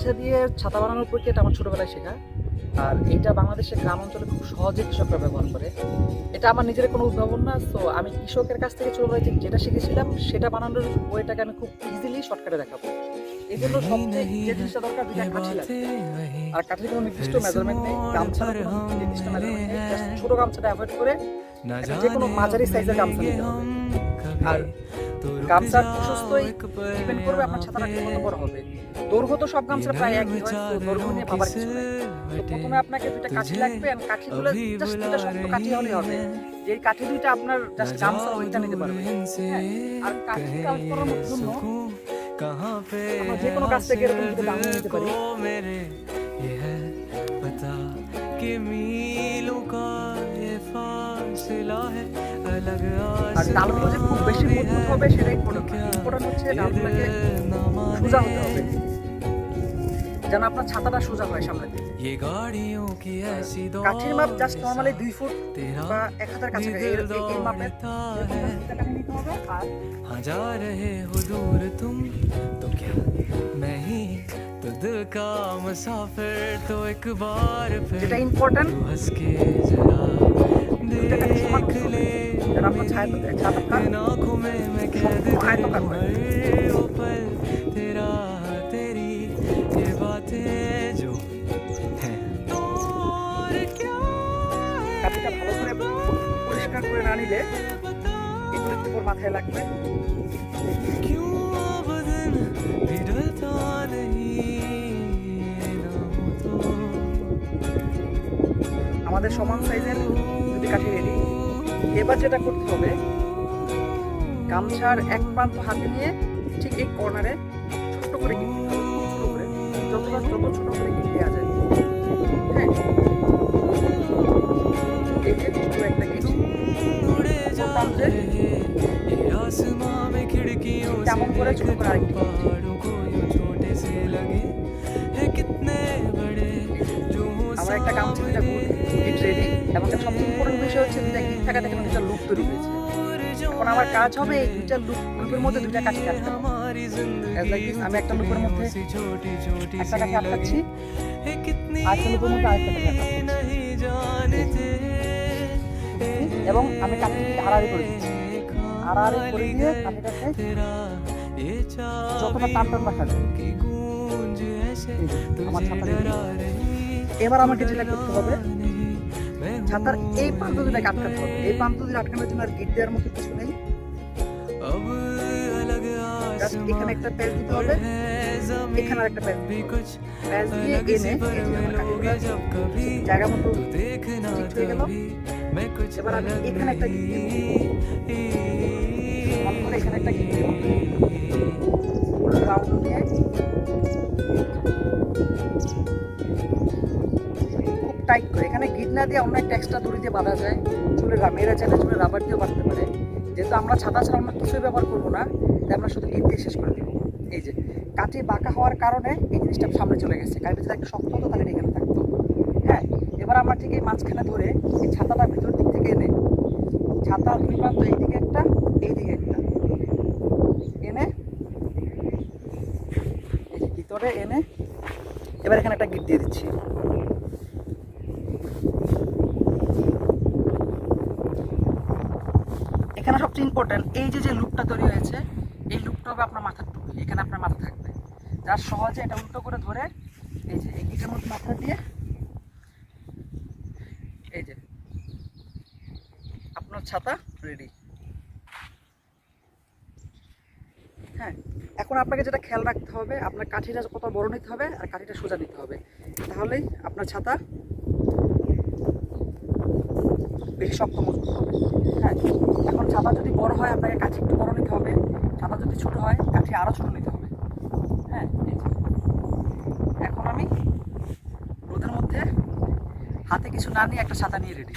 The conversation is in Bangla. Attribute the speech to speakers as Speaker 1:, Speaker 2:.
Speaker 1: গামছা দিয়ে ছাতা বানানোর প্রক্রিয়াটা আমার ছোটবেলায় শেখা। আর এইটা বাংলাদেশের গ্রাম অঞ্চলে খুব সহজে কৃষকরা ব্যবহার করে। এটা আমার নিজের কোনো উদ্ভাবন না, তো আমি কৃষকের কাছ থেকে ছোটবেলায় যেটা শিখেছিলাম সেটা বানানোর ওয়েটাকে আমি খুব ইজিলি শর্টকাটে দেখাবো। এই জন্য সবচেয়ে যে জিনিসটা দরকার, দুইটা কাঠি লাগবে। আর কাঠির কোনো নির্দিষ্ট মেজারমেন্ট নেই, গামছার কোনো নির্দিষ্ট মেজারমেন্ট নেই। জাস্ট ছোট গামছাটা অ্যাভয়েড করে যে কোনো মাঝারি সাইজের গামছা নিতে হবে। আর গামছার প্রশস্তই ডিপেন্ড করবে আপনার ছাতাটা কত বড় হবে। দৈর্ঘ্য তো সব গামছার প্রায় একই হয়, তো দৈর্ঘ্য নিয়ে ভাবার কিছু নেই। তো প্রথমে আপনাকে দুইটা কাঠি লাগবে, আর কাঠিগুলো জাস্ট দুইটা শক্ত কাঠি হলেই হবে। যে কাঠি দুইটা আপনার জাস্ট গামছার ওইটা নিতে পারবে। আর কাঠি কাজ করার জন্য আমরা যে কোনো কাছ থেকে এরকম দুটো ডাঙিয়ে নিতে পারি। আর ডালগুলো যে খুব বেশি মজবুত হবে সেটা ইম্পর্টেন্ট না। ইম্পর্টেন্ট হচ্ছে ডালগুলোকে সোজা হতে হবে, যেন আপনার ছাতাটা সোজা হয় সামনে দিকে। কাঠির মাপ জাস্ট নরমালি 2 ফুট বা 1 হাতের কাছাকাছি এই মাপের কাঠি নিতে হবে। আর जा रहे हो दूर तुम तो क्या मैं ही तो दिल का मुसाफिर तो एक बार फिर যেটা ইম্পর্টেন্ট हंस के जरा देख ले आंखों में मैं कैद वो पल तेरा तेरी ये बातें जो हैं और क्या কাঠিটা ভালো করে পরিষ্কার করে না নিলে এগুলো একটু মাথায় লাগবে। আমাদের সমান সাইজের দুটি কাঠি রেডি। এবার যেটা করতে হবে, গামছার এক প্রান্ত হাতে নিয়ে ঠিক এই কর্নারে ছোট্ট করে গিট দিতে হবে, খুব ছোট করে, যত ছোট করে গিট দেওয়া যায়। হ্যাঁ, এই যে ছোট একটা গিট প্রান্তে তেমন করে ছোট করে আরেকটি আমার একটা গামছা দুইটা গিট রেডি। এবং সবচেয়ে ইম্পর্টেন্ট বিষয় হচ্ছে দুইটা গিট থাকা থেকে দুইটা লুপ তৈরি হয়েছে। এখন আমার কাজ হবে এই দুইটা লুপের মধ্যে দুইটা কাঠি কাটতে হবে। আমি একটা লুপের মধ্যে একটা কাঠি আটকাচ্ছি, আরেকটা লুপের মধ্যে আরেকটা কাঠি আটকাচ্ছি, এবং আমি কাঠিটি আড়াআড়ি করে দিচ্ছি। আড়াআড়ি করে দিয়ে কাঠিটাকে যতটা টান রাখা যায়। আমার ছাতা এবার আমাকে যেটা করতে হবে, ছাতার এই প্রান্ত দুটো আটকাতে হবে। এই প্রান্ত দুটো আটকানোর জন্য আর গিট দেওয়ার মতো কিছু নেই। এখানে একটা প্যাচ দিতে হবে, এখানে আর একটা প্যাচ দিয়ে এনে জায়গা মতো ঠিক হয়ে গেল। এবার আমি এখানে একটা গিট দিব, এখানে একটা গিট দিব, রাউন্ড দিয়ে টাইট করে। এখানে গিট না দিয়ে অন্য একটা এক্সট্রা দড়ি দিয়ে বাঁধা যায়, চুলে মেয়েরা চাইলে চুলে রাবার দিয়েও বাঁধতে পারে। যেহেতু আমরা ছাতা ছাড়া অন্য কিছুই ব্যবহার করবো না, তাই আমরা শুধু গিট দিয়ে শেষ করে দিব। এই যে কাঠি বাঁকা হওয়ার কারণে এই জিনিসটা সামনে চলে গেছে। কাঠি যদি একটু শক্ত হতো তাহলে এখানে থাকতো। হ্যাঁ, এবার আমরা ঠিক এই মাঝখানে ধরে এই ছাতাটা ভিতর দিক থেকে এনে, ছাতার দুই প্রান্ত এইদিকে একটা এইদিকে একটা এনে এই যে ভিতরে এনে এবার এখানে একটা গিট দিয়ে দিচ্ছি। এখানে সবচেয়ে ইম্পর্টেন্ট এই যে লুপটা তৈরি হয়েছে, এই লুপটা হবে আপনার মাথার টুপি। এখানে আপনার মাথা থাকবে, যার সহজে এটা উল্টো করে ধরে এই যে এই গিটের মধ্যে মাথা দিয়ে এই যে আপনার ছাতা রেডি। হ্যাঁ, এখন আপনাকে যেটা খেয়াল রাখতে হবে, আপনার কাঠিটা কত বড় নিতে হবে আর কাঠিটা সোজা নিতে হবে, তাহলেই আপনার ছাতা বেশি শক্ত মজবুত হবে। হ্যাঁ, এখন ছাতা যদি বড় হয় আপনাকে কাঠি একটু বড় নিতে হবে, ছাতা যদি ছোট হয় কাঠি আরও ছোট নিতে হবে। হ্যাঁ, এখন আমি রোদের মধ্যে হাতে কিছু না নিয়ে একটা ছাতা নিয়ে রেডি।